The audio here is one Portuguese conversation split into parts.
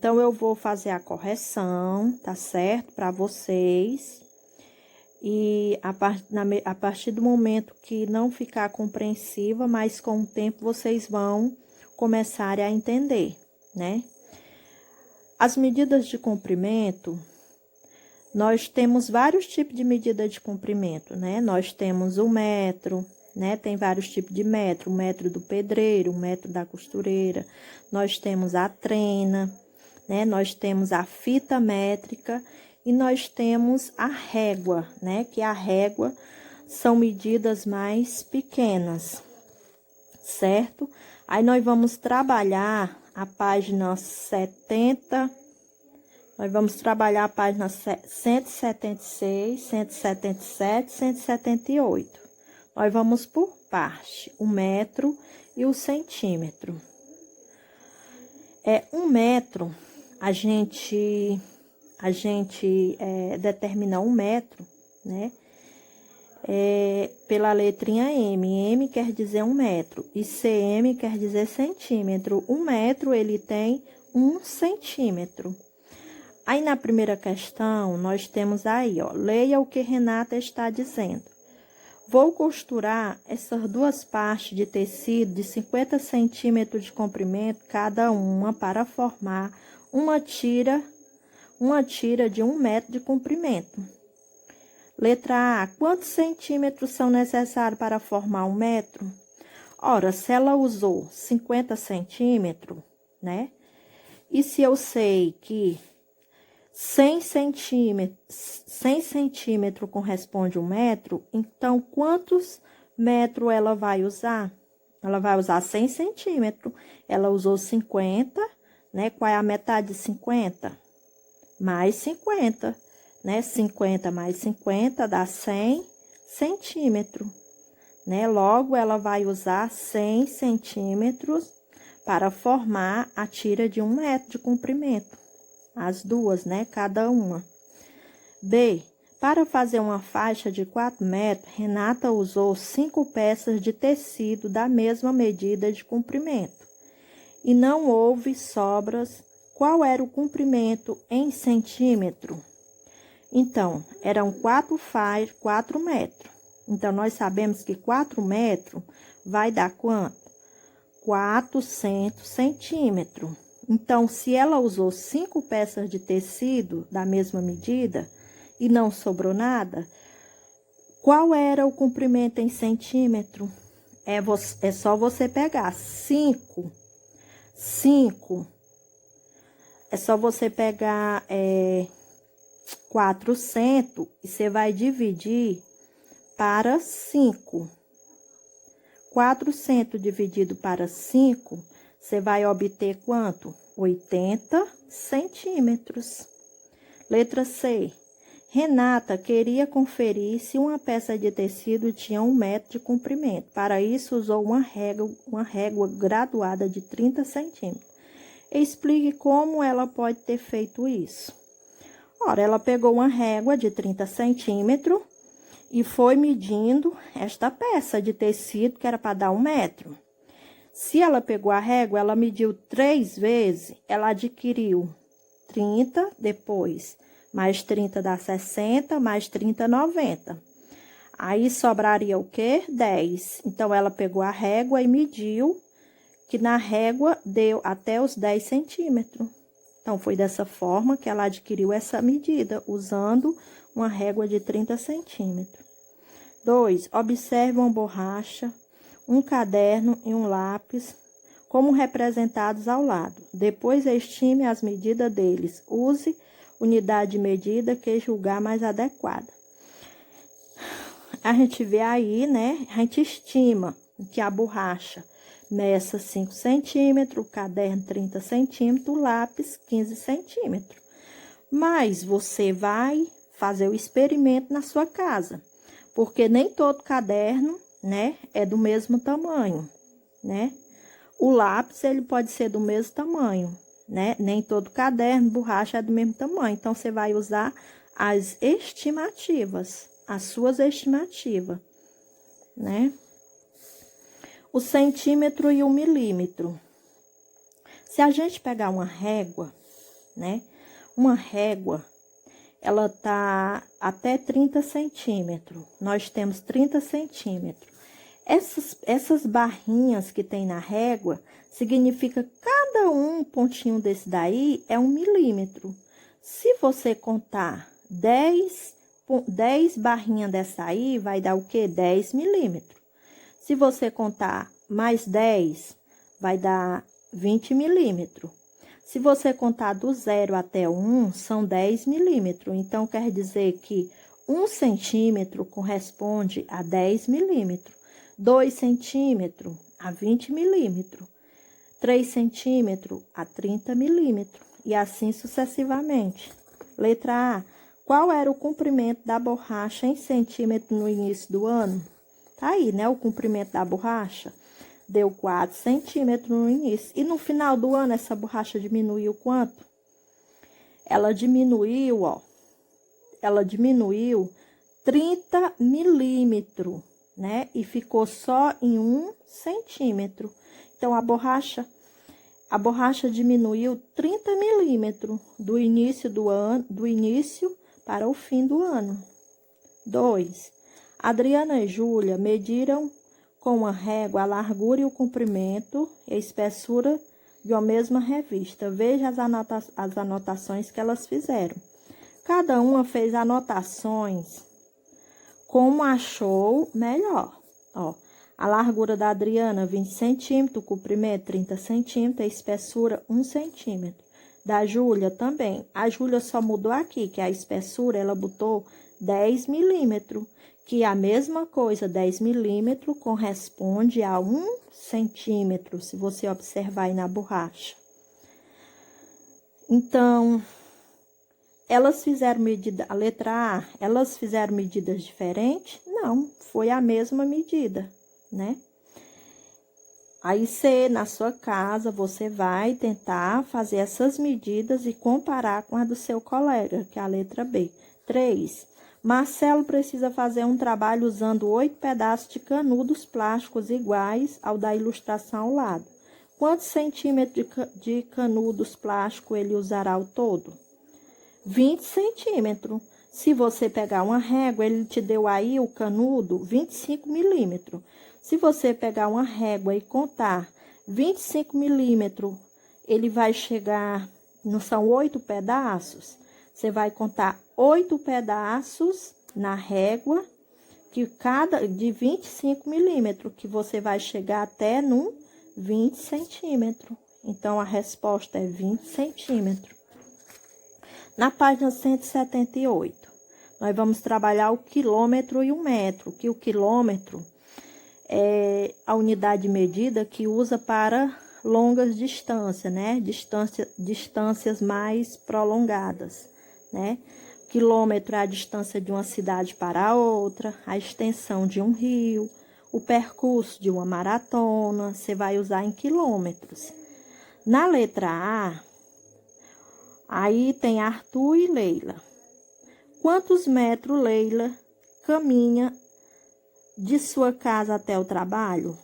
Então, eu vou fazer a correção, tá certo? Para vocês. E a partir do momento que não ficar compreensiva, mas com o tempo vocês vão começar a entender, né? As medidas de comprimento, nós temos vários tipos de medida de comprimento, né? Nós temos o metro, né? Tem vários tipos de metro, o metro do pedreiro, o metro da costureira. Nós temos a trena, né? Nós temos a fita métrica e nós temos a régua, né? Que a régua são medidas mais pequenas, certo? Aí nós vamos trabalhar a página 70, nós vamos trabalhar a página 176, 177, 178. Nós vamos por parte, o metro e o centímetro. Um metro, a gente determina um metro, né? Pela letrinha M. M quer dizer 1 metro e cm quer dizer centímetro. 1 metro, ele tem 1 centímetro. Aí, na primeira questão, nós temos aí, ó, leia o que Renata está dizendo. Vou costurar essas duas partes de tecido de 50 centímetros de comprimento, cada uma, para formar uma tira de 1 metro de comprimento. Letra A. Quantos centímetros são necessários para formar 1 metro? Ora, se ela usou 50 centímetros, né? E se eu sei que 100 centímetros corresponde a 1 metro, então quantos metros ela vai usar? Ela vai usar 100 centímetros. Ela usou 50, né? Qual é a metade de 50? Mais 50, né? 50 mais 50 dá 100 centímetros, né? Logo, ela vai usar 100 centímetros para formar a tira de 1 metro de comprimento. As duas, né? Cada uma. B. Para fazer uma faixa de 4 metros, Renata usou 5 peças de tecido da mesma medida de comprimento. E não houve sobras. Qual era o comprimento em centímetro? Então, eram 4 metros. Então, nós sabemos que 4 metros vai dar quanto? 400 centímetros. Então, se ela usou 5 peças de tecido da mesma medida e não sobrou nada, qual era o comprimento em centímetro? É só você pegar 5. É só você pegar 400 e você vai dividir para 5. 400 dividido para 5, você vai obter quanto? 80 centímetros. Letra C. Renata queria conferir se uma peça de tecido tinha 1 metro de comprimento. Para isso, usou uma régua graduada de 30 centímetros. Explique como ela pode ter feito isso. Ora, ela pegou uma régua de 30 centímetros e foi medindo esta peça de tecido que era para dar 1 metro. Se ela pegou a régua, ela mediu 3 vezes, ela adquiriu 30, depois mais 30 dá 60, mais 30, 90. Aí sobraria o quê? 10. Então, ela pegou a régua e mediu, que na régua deu até os 10 centímetros. Então, foi dessa forma que ela adquiriu essa medida, usando uma régua de 30 centímetros. 2. Observe uma borracha, um caderno e um lápis, como representados ao lado. Depois, estime as medidas deles. Use unidade de medida que julgar mais adequada. A gente vê aí, né? A gente estima que a borracha meça 5 centímetros, o caderno 30 centímetros, o lápis 15 centímetros. Mas você vai fazer o experimento na sua casa, porque nem todo caderno, né, é do mesmo tamanho, né? O lápis, ele pode ser do mesmo tamanho, né? Nem todo caderno, borracha é do mesmo tamanho. Então, você vai usar as estimativas, as suas estimativas, né? O centímetro e o milímetro. Se a gente pegar uma régua, né? Uma régua, ela tá até 30 centímetros. Nós temos 30 centímetros. Essas barrinhas que tem na régua, significa cada um pontinho desse daí é 1 milímetro. Se você contar 10 barrinhas dessa aí, vai dar o quê? 10 milímetros. Se você contar mais 10, vai dar 20 milímetros. Se você contar do 0 até 1, são 10 milímetros. Então, quer dizer que 1 centímetro corresponde a 10 milímetros. 2 centímetros a 20 milímetros. 3 centímetros a 30 milímetros. E assim sucessivamente. Letra A. Qual era o comprimento da borracha em centímetros no início do ano? Tá aí, né? O comprimento da borracha deu 4 centímetros no início. E no final do ano, essa borracha diminuiu quanto? Ela diminuiu, ó. Ela diminuiu 30 milímetros, né? E ficou só em 1 centímetro. Então, a borracha diminuiu 30 milímetros do início do ano, do início para o fim do ano. 2. Adriana e Júlia mediram com uma régua a largura e o comprimento e a espessura de uma mesma revista. Veja as anotações que elas fizeram. Cada uma fez anotações como achou melhor. Ó, a largura da Adriana, 20 centímetros, o comprimento, 30 centímetros, a espessura, 1 centímetro. Da Júlia também. A Júlia só mudou aqui, que a espessura, ela botou 10 milímetros, que a mesma coisa, 10 milímetros, corresponde a 1 centímetro, se você observar aí na borracha. Então, elas fizeram medida, a letra A, elas fizeram medidas diferentes? Não, foi a mesma medida, né? Aí, na sua casa, você vai tentar fazer essas medidas e comparar com a do seu colega, que é a letra B. 3. Marcelo precisa fazer um trabalho usando 8 pedaços de canudos plásticos iguais ao da ilustração ao lado. Quantos centímetros de canudos plásticos ele usará ao todo? 20 centímetros. Se você pegar uma régua, ele te deu aí o canudo 25 milímetros. Se você pegar uma régua e contar 25 milímetros, ele vai chegar, não são 8 pedaços? Você vai contar 8 pedaços na régua, que cada de 25 milímetros, que você vai chegar até num 20 centímetros. Então, a resposta é 20 centímetros. Na página 178, nós vamos trabalhar o quilômetro e o metro, que o quilômetro é a unidade de medida que usa para longas distâncias, né? Distâncias mais prolongadas, né? Quilômetro é a distância de uma cidade para outra, a extensão de um rio, o percurso de uma maratona, você vai usar em quilômetros. Na letra A, aí tem Arthur e Leila. Quantos metros Leila caminha de sua casa até o trabalho?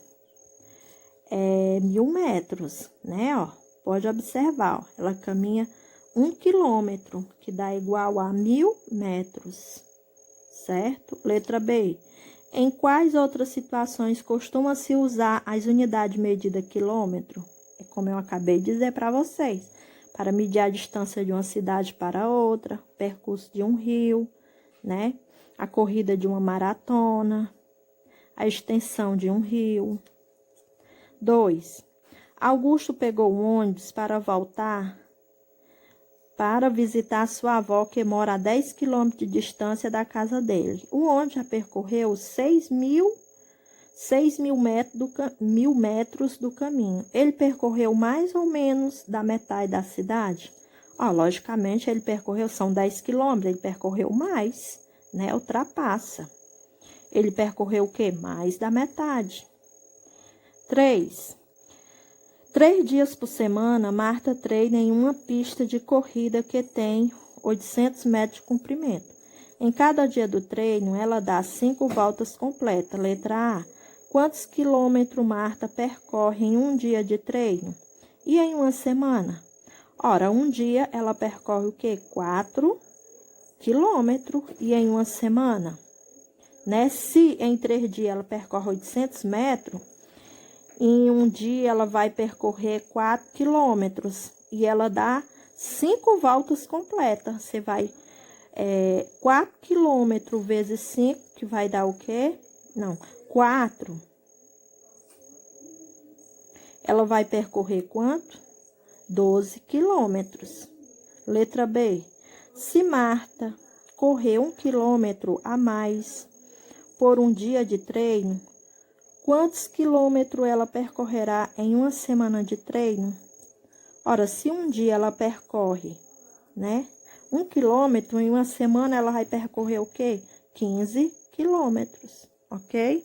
1.000 metros, né? Ó, pode observar, ó, ela caminha 1 quilômetro, que dá igual a 1.000 metros, certo? Letra B. Em quais outras situações costuma-se usar as unidades de medida quilômetro? É como eu acabei de dizer para vocês. Para medir a distância de uma cidade para outra, o percurso de um rio, né? A corrida de uma maratona, a extensão de um rio. 2. Augusto pegou um ônibus para voltar para visitar sua avó, que mora a 10 quilômetros de distância da casa dele. O ônibus já percorreu 6.000 metros do caminho. Ele percorreu mais ou menos da metade da cidade? Ó, logicamente, ele percorreu, são 10 quilômetros, ele percorreu mais, né? Ultrapassa. Ele percorreu o quê? Mais da metade. 3. 3 dias por semana, Marta treina em uma pista de corrida que tem 800 metros de comprimento. Em cada dia do treino, ela dá 5 voltas completas. Letra A. Quantos quilômetros Marta percorre em um dia de treino? E em uma semana? Ora, um dia ela percorre o quê? 4 quilômetros. E em uma semana, né? Se em 3 dias ela percorre 800 metros, em um dia ela vai percorrer 4 quilômetros. E ela dá 5 voltas completas. Você vai 4 quilômetros vezes 5, que vai dar o quê? Não, 4. Ela vai percorrer quanto? 12 quilômetros. Letra B. Se Marta correr 1 quilômetro a mais por um dia de treino, quantos quilômetros ela percorrerá em uma semana de treino? Ora, se um dia ela percorre, né? 1 quilômetro, em uma semana ela vai percorrer o quê? 15 quilômetros, ok?